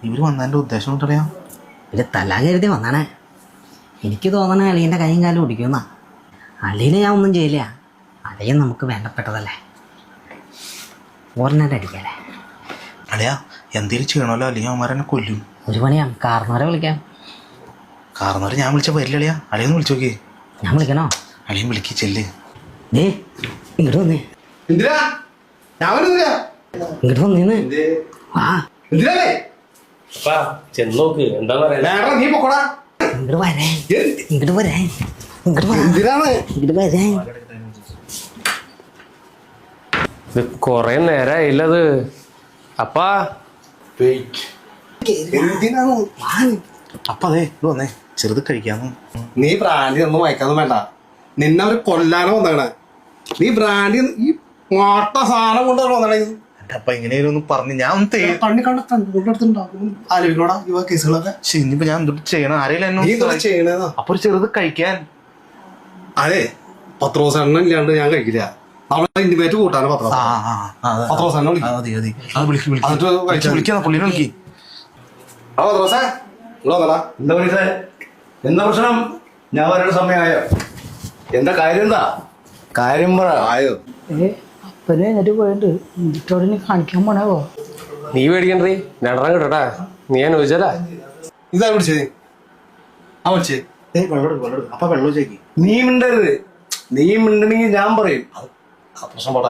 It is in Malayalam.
ഇവര് വന്നതിന്റെ ഉദ്ദേശം കൊണ്ടറിയാം. ഒരു തല കരുതി വന്നാണേ. എനിക്ക് തോന്നണ അളിയൻ്റെ കൈയും കാലും ഓടിക്കുന്ന. അളിയനെ ഞാൻ ഒന്നും ചെയ്യില്ല. അളിയൻ നമുക്ക് വേണ്ടപ്പെട്ടതല്ലേ. ഓർണായിട്ട് അടിക്കാല്ലേ. അളിയാ എന്തേലും ചെയ്യണമല്ലോ, അല്ലെങ്കിൽ അവന്മാരെന്നെ കൊല്ലും. ഒരു പണിയാം, കാർന്നവരെ വിളിക്കാം. കാരണവരെ ഞാൻ വിളിച്ച വരില്ല അളിയാ. അളിയൊന്ന് വിളിച്ചു നോക്കി. ഞാൻ വിളിക്കണോ? അളിയൻ വിളിക്ക് ചെല്ല്. ദേ ഇങ്ങോട്ട് വന്നേ. ഇങ്ങോട്ട് വന്നേന്ന്. ആ ചെന്നോക്ക് എന്താ പറയാ. ഇങ്ങോട്ട് വരാൻ, ഇങ്ങോട്ട് വരാൻ, ഇങ്ങോട്ട് ഇങ്ങോട്ട് വരാൻ. ഇത് കൊറേ നേരായില്ലത്. അപ്പാ എന്തിനാണ് അപ്പൊ അതെ ഇത് വന്നേ, ചെറുത് കഴിക്കാന്ന്. നീ ബ്രാൻഡി ഒന്നും വായിക്കാന്നും വേണ്ട. നിന്നെ അവര് കൊല്ലാനോ വന്നേക്കണേ. നീ ബ്രാൻഡി ഈ മാട്ട സാധനം കൊണ്ടുവന്ന് വന്നേ. എന്റെ അപ്പ ഇങ്ങനെയൊന്നും പറഞ്ഞു ഞാൻ ഒന്ന് കണ്ണി കണ്ടെടുത്തുണ്ടാകും ആലോചിക്കണോടാ ഇവ കേസുകളൊക്കെ. ഇനിയിപ്പോ ഞാൻ എന്തൊട്ട് ചെയ്യണം? ആരെങ്കിലും നീ എന്നെ ചെയ്യണേതാ. അപ്പൊ ഒരു ചെറുത് കഴിക്കാൻ. അതെ 10 ദിവസം എണ്ണ ഇല്ലാണ്ട് ഞാൻ കഴിക്കില്ല. നമ്മളെ ഇന്റിമേറ്റ് കൂട്ടാണ് 10 ദിവസം. 10 ദിവസം എണ്ണ വിളിക്കാ പുള്ളിനെ വിളിക്ക്. എന്താ പറയുന്നത്? എന്താ പ്രശ്നം? ഞാൻ വരേണ്ട സമയമായോ? എന്താ കാര്യം? എന്താ കാര്യം പറ. ആയോ അപ്പനെ എന്നിട്ട് പോയിട്ട് എന്നിട്ടോടെ നീ കാണിക്കാൻ പോണോ? നീ പേടിക്കണ്ടേ, രണ്ടെണ്ണം കിട്ടട്ടാ. നീ ഞാൻ ചോദിച്ചാലാ. ഇതാ വിളിച്ചേ. ആ വിളിച്ചേ. അപ്പൊ വെള്ളം ചോദിക്കും. നീ മിണ്ടരുത്. നീ മിണ്ടണെങ്കിൽ ഞാൻ പറയും. പ്രശ്നം പാടാ.